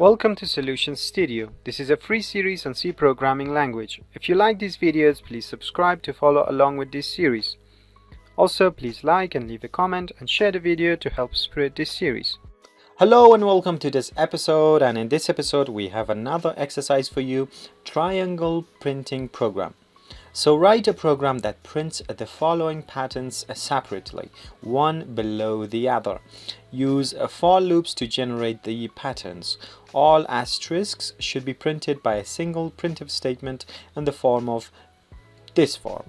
Welcome to Solutions Studio. This is a free series on C programming language. If you like these videos, please subscribe to follow along with this series. Also, please like and leave a comment and share the video to help spread this series. Hello and welcome to this episode, and in this episode we have another exercise for you, triangle printing program. So write a program that prints the following patterns separately, one below the other. Use for loops to generate the patterns. All asterisks should be printed by a single printf statement in the form of this form.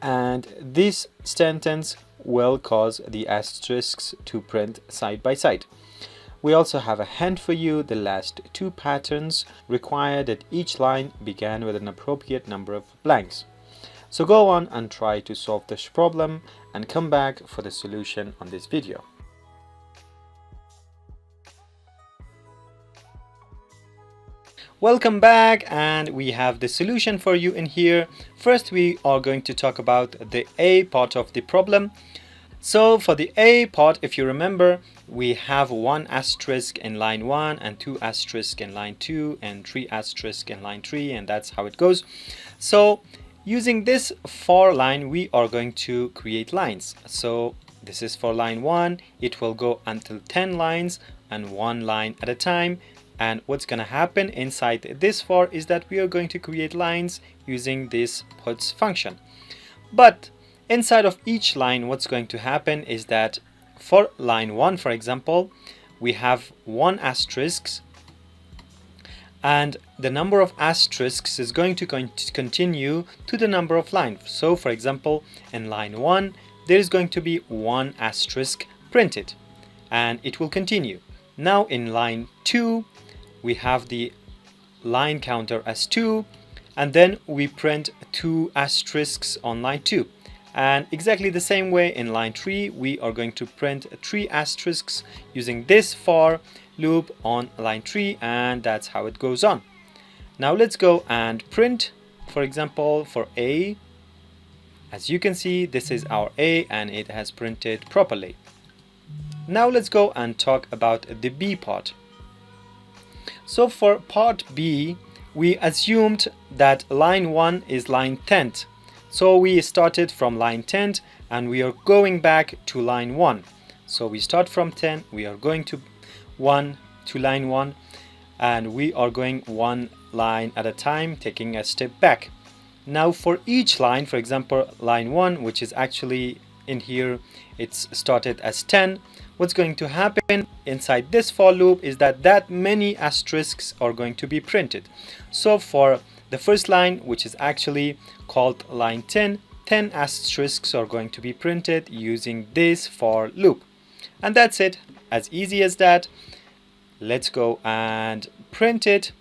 And this sentence will cause the asterisks to print side by side. We also have a hint for you. The last two patterns require that each line began with an appropriate number of blanks. So go on and try to solve this problem and come back for the solution on this video. Welcome back, and we have the solution for you in here. First, we are going to talk about the A part of the problem. So for the A part, if you remember, we have one asterisk in line 1 and two asterisks in line 2 and three asterisks in line 3, and that's how it goes. So using this for line, we are going to create lines. So this is for line 1, it will go until 10 lines and one line at a time. And what's going to happen inside this for is that we are going to create lines using this puts function. But inside of each line, what's going to happen is that for line 1, for example, we have one asterisk, and the number of asterisks is going to continue to the number of lines. So for example, in line 1, there is going to be one asterisk printed, and it will continue. Now in line 2, we have the line counter as 2, and then we print two asterisks on line 2. And exactly the same way in line 3, we are going to print three asterisks using this for loop on line 3, and that's how it goes on. Now let's go and print, for example, for A. As you can see, this is our A and it has printed properly. Now let's go and talk about the B part. So for part B, we assumed that line 1 is line 10. So we started from line 10 and we are going back to line 1. So we start from 10, we are going to line 1, and we are going one line at a time, taking a step back. Now for each line, for example, line 1, which is actually in here, it's started as 10. What's going to happen inside this for loop is that many asterisks are going to be printed. So for the first line, which is actually called line 10, 10 asterisks are going to be printed using this for loop. And that's it, as easy as that. Let's go and print it.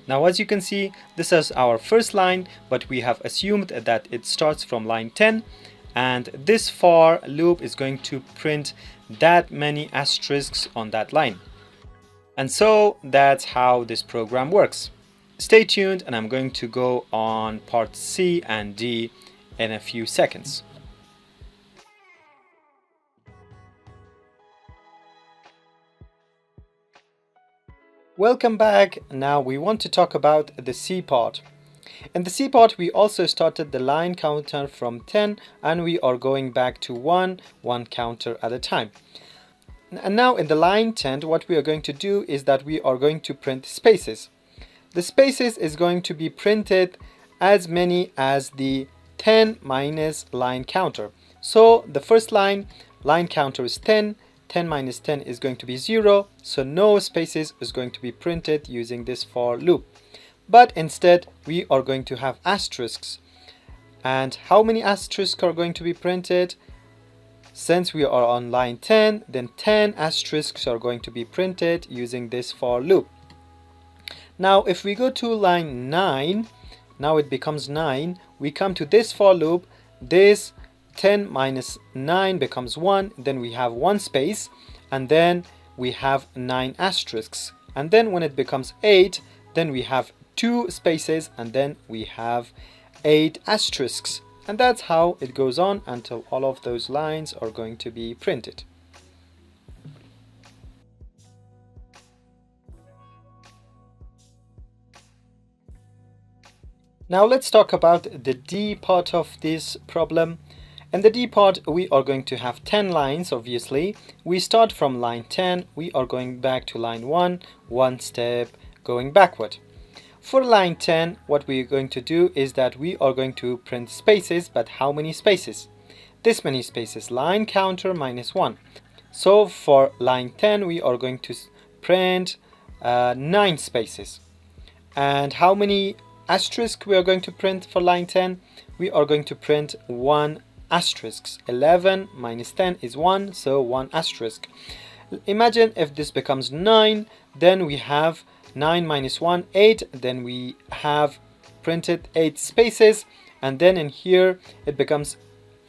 Now as you can see, this is our first line, but we have assumed that it starts from line 10, and this for loop is going to print that many asterisks on that line. And so that's how this program works. Stay tuned, and I'm going to go on part C and D in a few seconds. Welcome back. Now we want to talk about the C part. In the C part, we also started the line counter from 10 and we are going back to one counter at a time. And now in the line 10, what we are going to do is that we are going to print spaces. The spaces is going to be printed as many as the 10 minus line counter. So the first line counter is 10. 10 minus 10 is going to be 0, so no spaces is going to be printed using this for loop. But instead, we are going to have asterisks. And how many asterisks are going to be printed? Since we are on line 10, then 10 asterisks are going to be printed using this for loop. Now, if we go to line 9, now it becomes 9, we come to this for loop, this 10 minus 9 becomes 1, then we have one space, and then we have 9 asterisks. And then when it becomes 8, then we have 2 spaces, and then we have 8 asterisks. And that's how it goes on until all of those lines are going to be printed. Now let's talk about the D part of this problem. In the D part, we are going to have 10 lines, obviously. We start from line 10, we are going back to line 1, one step going backward. For line 10, what we are going to do is that we are going to print spaces, but how many spaces? This many spaces, line counter minus 1. So for line 10, we are going to print 9 spaces. And how many asterisk we are going to print for line 10? We are going to print 1 asterisk. 11 minus 10 is 1, so 1 asterisk. Imagine if this becomes 9, then we have 9 minus 1, 8, then we have printed 8 spaces, and then in here it becomes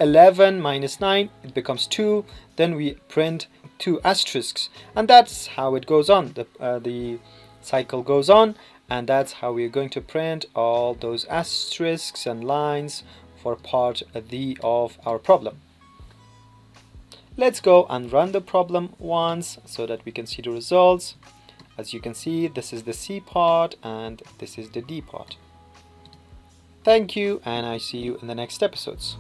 11 minus 9, it becomes 2, then we print 2 asterisks, and that's how it goes on. The cycle goes on, and that's how we're going to print all those asterisks and lines for part D of our problem. Let's go and run the problem once so that we can see the results. As you can see, this is the C part and this is the D part. Thank you, and I see you in the next episodes.